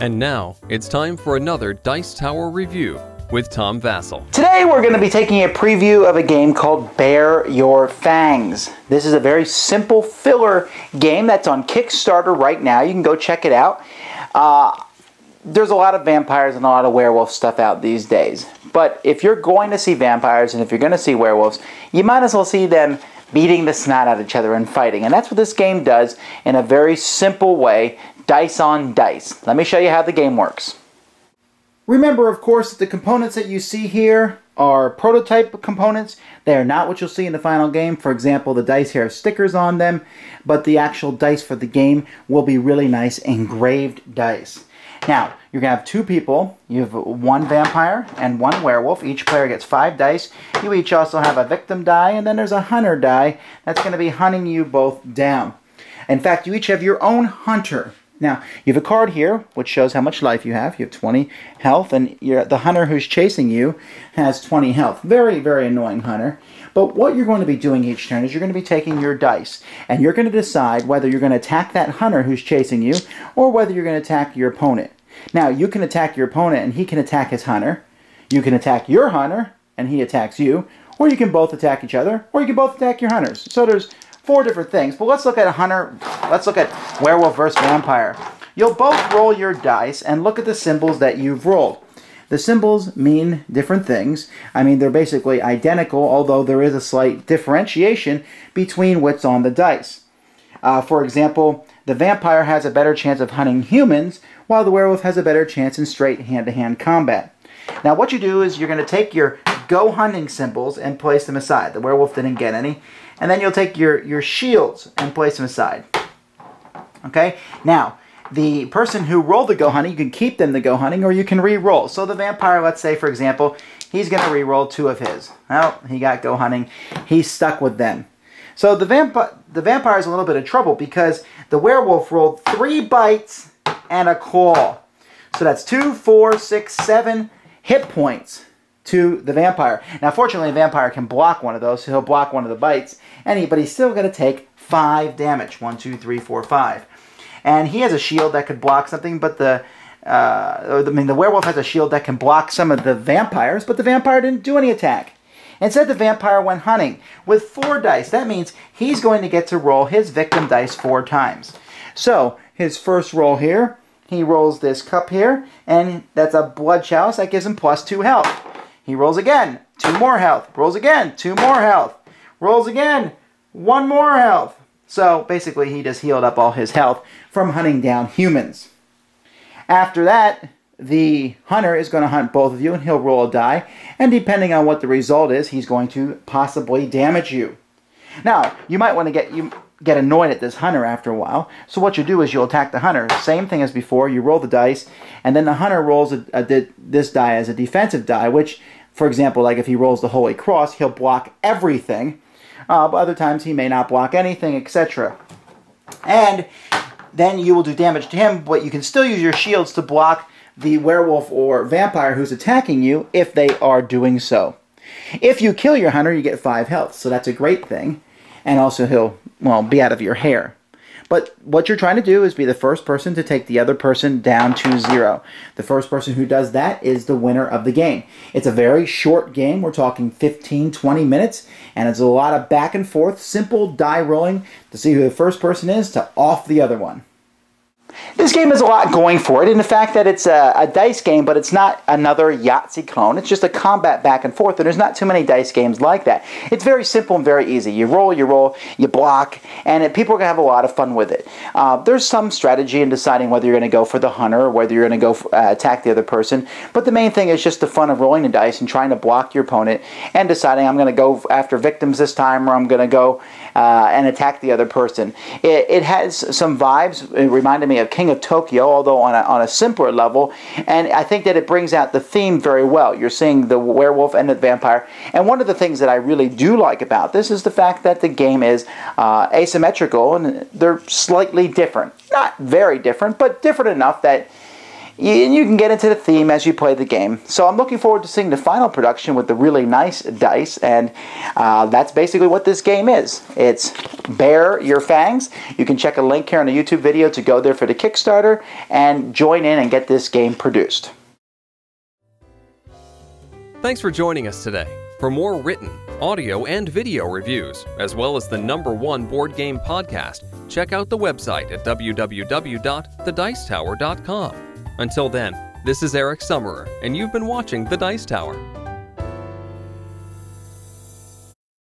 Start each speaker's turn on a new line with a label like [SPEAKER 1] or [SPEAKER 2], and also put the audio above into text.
[SPEAKER 1] And now, it's time for another Dice Tower review with Tom Vasel.
[SPEAKER 2] Today we're going to be taking a preview of a game called Bare Your Fangs. This is a very simple filler game that's on Kickstarter right now. You can go check it out. There's a lot of vampires and a lot of werewolf stuff out these days. But if you're going to see vampires and if you're going to see werewolves, you might as well see them beating the snot out of each other and fighting. And that's what this game does in a very simple way, dice on dice. Let me show you how the game works. Remember, of course, that the components that you see here are prototype components. They are not what you'll see in the final game. For example, the dice here have stickers on them, but the actual dice for the game will be really nice engraved dice. Now, you're going to have two people. You have one vampire and one werewolf. Each player gets 5 dice. You each also have a victim die, and then there's a hunter die that's going to be hunting you both down. In fact, you each have your own hunter. Now, you have a card here, which shows how much life you have. You have 20 health, and the hunter who's chasing you has 20 health. Very, very annoying hunter. But what you're going to be doing each turn is you're going to be taking your dice, and you're going to decide whether you're going to attack that hunter who's chasing you, or whether you're going to attack your opponent. Now, you can attack your opponent, and he can attack his hunter. You can attack your hunter, and he attacks you. Or you can both attack each other, or you can both attack your hunters. So there's 4 different things, but let's look at a hunter. Let's look at werewolf versus vampire. You'll both roll your dice and look at the symbols that you've rolled. The symbols mean different things. I mean, they're basically identical, although there is a slight differentiation between what's on the dice. For example, the vampire has a better chance of hunting humans, while the werewolf has a better chance in straight hand-to-hand combat. Now, what you do is you're going to take your go hunting symbols and place them aside. The werewolf didn't get any. And then you'll take your shields and place them aside. Okay? Now, the person who rolled the go hunting, you can keep them to go hunting, or you can re-roll. So the vampire, let's say, for example, he's going to re-roll 2 of his. Well, he got go hunting. He's stuck with them. So the vampire is a little bit of trouble because the werewolf rolled 3 bites and a claw. So that's 2, 4, 6, 7 hit points to the vampire. Now, fortunately, the vampire can block one of those, so he'll block one of the bites, but he's still going to take 5 damage. 1, 2, 3, 4, 5. And he has a shield that could block something, but the werewolf has a shield that can block some of the vampires, but the vampire didn't do any attack. Instead, the vampire went hunting with 4 dice. That means he's going to get to roll his victim dice 4 times. So, his first roll here, he rolls this cup here, and that's a blood chalice. That gives him +2 health. He rolls again, 2 more health. Rolls again, 2 more health. Rolls again, 1 more health. So basically he just healed up all his health from hunting down humans. After that, the hunter is going to hunt both of you, and he'll roll a die. And depending on what the result is, he's going to possibly damage you. Now, you might want to get annoyed at this hunter after a while. So what you do is you'll attack the hunter. Same thing as before. You roll the dice, and then the hunter rolls this die as a defensive die, which, for example, like if he rolls the Holy Cross, he'll block everything. But other times he may not block anything, etc. And then you will do damage to him, but you can still use your shields to block the werewolf or vampire who's attacking you if they are doing so. If you kill your hunter, you get 5 health, so that's a great thing. And also he'll, well, be out of your hair. But what you're trying to do is be the first person to take the other person down to 0. The first person who does that is the winner of the game. It's a very short game. We're talking 15, 20 minutes. And it's a lot of back and forth, simple die rolling to see who the first person is to off the other one. This game has a lot going for it in the fact that it's a dice game, but it's not another Yahtzee clone. It's just a combat back and forth, and there's not too many dice games like that. It's very simple and very easy. You roll, you block, and people are going to have a lot of fun with it. There's some strategy in deciding whether you're going to go for the hunter or whether you're going to go attack the other person, but the main thing is just the fun of rolling the dice and trying to block your opponent and deciding I'm going to go after victims this time, or I'm going to go and attack the other person. It has some vibes. It reminded me of King of Tokyo, although on a simpler level, and I think that it brings out the theme very well. You're seeing the werewolf and the vampire, and one of the things that I really do like about this is the fact that the game is asymmetrical, and they're slightly different. Not very different, but different enough that you can get into the theme as you play the game. So I'm looking forward to seeing the final production with the really nice dice, and that's basically what this game is. It's Bare Your Fangs. You can check a link here on the YouTube video to go there for the Kickstarter and join in and get this game produced.
[SPEAKER 1] Thanks for joining us today. For more written, audio, and video reviews, as well as the #1 board game podcast, check out the website at www.thedicetower.com. Until then, this is Eric Summerer, and you've been watching The Dice Tower.